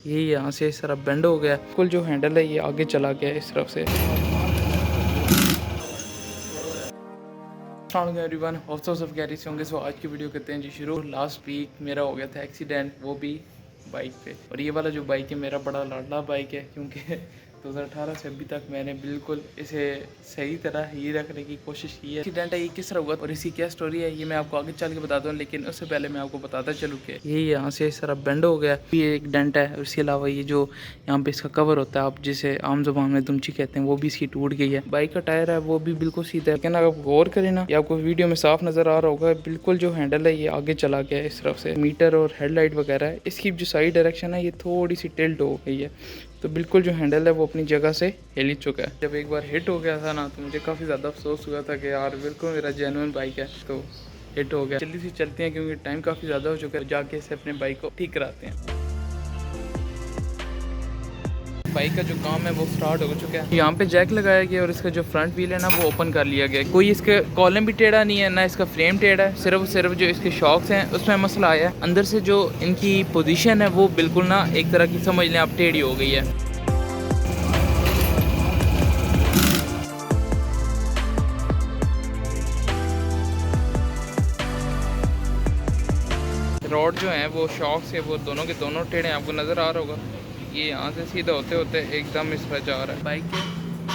ये यहाँ से इस तरफ बेंड हो गया, बिल्कुल जो हैंडल है ये आगे चला गया इस तरफ से। एवरीवन होप्स ऑफ कैरिस होंगे। सो आज की वीडियो करते हैं जी शुरू। लास्ट वीक मेरा हो गया था एक्सीडेंट, वो भी बाइक पे। और ये वाला जो बाइक है मेरा बड़ा लाडला बाइक है, क्योंकि 2018 से अभी तक मैंने बिल्कुल इसे सही तरह ही रखने की कोशिश की है। एक्सीडेंट है ये किस तरह हुआ और इसकी क्या स्टोरी है ये मैं आपको आगे चल के बताता हूँ, लेकिन उससे पहले मैं आपको बताता चलूँ कि ये यहाँ से इस तरह बेंड हो गया, ये एक डेंट है। और इसके अलावा ये जो यहाँ पे इसका कवर होता है, आप जिसे आम जुबान में दुमची कहते हैं, वो भी इसकी टूट गई है। बाइक का टायर है वो भी बिल्कुल सीधा है, लेकिन अगर आप गौर करें ना, ये आपको वीडियो में साफ नजर आ रहा होगा, बिल्कुल जो हैंडल है ये आगे चला गया है इस तरफ से। मीटर और हेडलाइट वगैरह है, इसकी जो साइड डायरेक्शन है ये थोड़ी सी टिल्ट हो गई है, तो बिल्कुल जो हैंडल है वो अपनी जगह से हिल ही चुका है। जब एक बार हिट हो गया था ना, तो मुझे काफ़ी ज़्यादा अफसोस हुआ था कि यार बिल्कुल मेरा जेन्युइन बाइक है तो हिट हो गया। जल्दी से चलते हैं क्योंकि टाइम काफ़ी ज़्यादा हो चुका है, जाके इसे अपने बाइक को ठीक कराते हैं। बाइक का जो काम है वो स्टार्ट हो चुका है। यहाँ पे जैक लगाया गया और इसका जो फ्रंट व्हील है ना वो ओपन कर लिया गया। कोई इसके कॉलम भी टेढ़ा नहीं है, ना इसका फ्रेम टेढ़ा है, सिर्फ जो इसके शॉक्स हैं उसमें मसला आया है। अंदर से जो इनकी पोजीशन है वो बिल्कुल ना एक तरह की समझ लें आप टेढ़ी हो गई है। रोड जो है वो शॉक से वो दोनों के दोनों टेढ़े आपको नज़र आ रहा होगा। ये यहाँ से सीधा होते होते एकदम इस पर जा रहा है बाइक के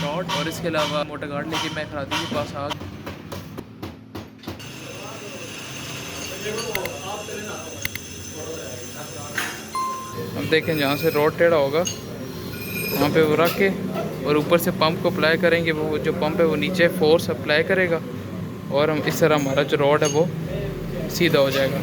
रोड। और इसके अलावा मोटर गार्ड लेके मैं खरादी के पास आ गया। अब देखें जहाँ से रोड टेढ़ा होगा वहाँ पे वो रख के और ऊपर से पंप को अप्लाई करेंगे। वो जो पंप है वो नीचे फोर्स अप्लाई करेगा और हम इस तरह हमारा जो रोड है वो सीधा हो जाएगा।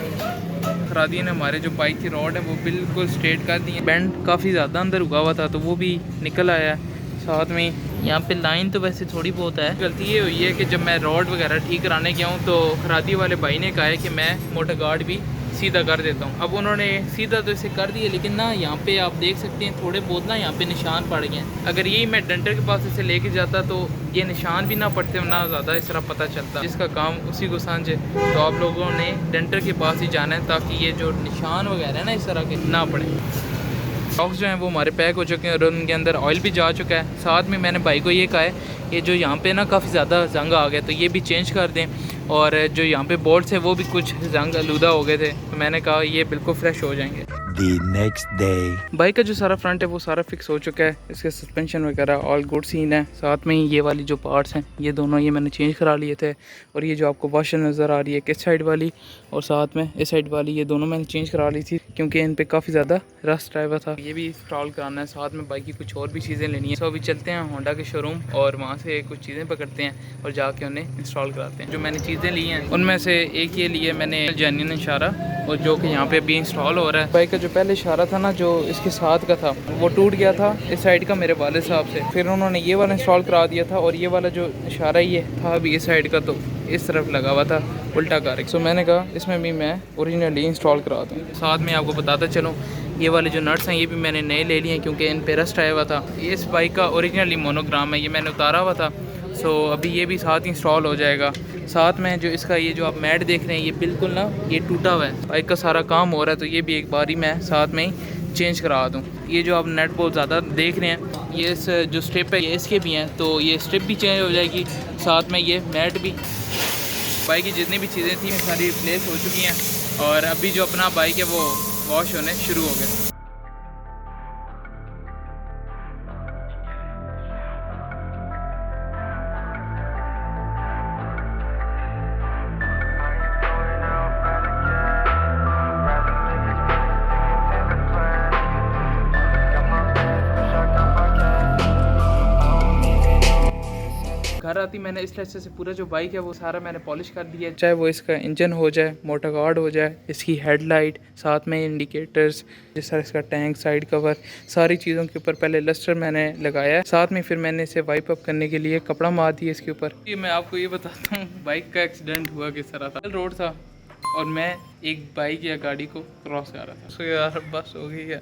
खरादी ने हमारे जो बाइक की रोड है वो बिल्कुल स्ट्रेट कर दी है। बैंड काफ़ी ज़्यादा अंदर उगा हुआ था तो वो भी निकल आया है। साथ में यहाँ पे लाइन तो वैसे थोड़ी बहुत है। गलती ये हुई है कि जब मैं रोड वगैरह ठीक कराने गया हूँ तो खरादी वाले भाई ने कहा है कि मैं मोटर गार्ड भी सीधा कर देता हूँ। अब उन्होंने सीधा तो इसे कर दिया, लेकिन ना यहाँ पे आप देख सकते हैं थोड़े बहुत ना यहाँ पे निशान पड़ गए हैं। अगर यही मैं डेंटर के पास इसे लेके जाता तो ये निशान भी ना पड़ते, ना ज़्यादा इस तरह पता चलता। जिसका काम उसी को सांझे, तो आप लोगों ने डेंटर के पास ही जाना है ताकि ये जो निशान वगैरह है ना इस तरह के ना पड़े। शॉक्स जो हैं वो हमारे पैक हो चुके हैं और उनके अंदर ऑयल भी जा चुका है। साथ में मैंने भाई को ये कहा है ये जो यहाँ पे ना काफ़ी ज़्यादा जंग आ गया तो ये भी चेंज कर दें, और जो यहाँ पे बोल्ट्स है वो भी कुछ जंग आलूदा हो गए थे, तो मैंने कहा ये बिल्कुल फ्रेश हो जाएंगे। The next day. बाइक का जो सारा फ्रंट है वो सारा फिक्स हो चुका है। इसके सस्पेंशन वगैरह ऑल गुड सीन है। साथ में ही ये वाली जो पार्ट्स हैं ये दोनों ये मैंने चेंज करा लिए थे। और ये जो आपको वॉशर नज़र आ रही है किस साइड वाली और साथ में इस साइड वाली, ये दोनों मैंने चेंज करा ली थी क्योंकि इन पे काफ़ी ज़्यादा रस्ट आया हुआ था। ये भी इंस्टॉल कराना है। साथ में बाइक की कुछ और भी चीज़ें लेनी है। तो अभी चलते हैं होंडा के शोरूम और वहाँ से कुछ चीज़ें पकड़ते हैं और जाके उन्हें इंस्टॉल कराते हैं। जो मैंने चीज़ें ली हैं उनमें से एक ये लिए मैंने जेन्युइन इशारा, और जो कि यहाँ पे अभी इंस्टॉल हो रहा है। बाइक का जो पहले इशारा था ना जो इसके साथ का था वो टूट गया था इस साइड का मेरे वाले साहब से, फिर उन्होंने ये वाला इंस्टॉल करा दिया था। और ये वाला जो इशारा ये था अभी इस साइड का तो इस तरफ लगा हुआ था उल्टा कर। सो मैंने कहा इसमें भी मैं ओरिजिनली इंस्टॉल करा दूँ। साथ में आपको बताता चलूँ ये वाले जो नट्स हैं ये भी मैंने नए ले लिए हैं क्योंकि इन पे रस्ट आया हुआ था। ये इस बाइक का ओरिजिनली मोनोग्राम है, ये मैंने उतारा हुआ था। सो अभी ये भी साथ इंस्टॉल हो जाएगा। साथ में जो इसका ये जो आप मैट देख रहे हैं ये बिल्कुल ना ये टूटा हुआ है। बाइक का सारा काम हो रहा है तो ये भी एक बारी मैं साथ में ही चेंज करा दूँ। ये जो आप नेट बहुत ज़्यादा देख रहे हैं ये इस जो स्ट्रिप है ये इसके भी हैं, तो ये स्ट्रिप भी चेंज हो जाएगी। साथ में ये मैट भी। बाइक की जितनी भी चीज़ें थी सारी रिप्लेस हो चुकी हैं और अभी जो अपना बाइक है वो वॉश होने शुरू हो गया। घर आती मैंने इस तरह से पूरा जो बाइक है वो सारा मैंने पॉलिश कर दिया, चाहे वो इसका इंजन हो जाए, मोटर गार्ड हो जाए, इसकी हेडलाइट, साथ में इंडिकेटर्स, जिस तरह इसका टैंक, साइड कवर, सारी चीज़ों के ऊपर पहले लस्टर मैंने लगाया है। साथ में फिर मैंने इसे वाइप अप करने के लिए कपड़ा मार दिया इसके ऊपर। ये मैं आपको ये बताता हूँ बाइक का एक्सीडेंट हुआ किस तरह था। रोड था और मैं एक बाइक या गाड़ी को क्रॉस कर रहा था। सो यार बस हो गई है,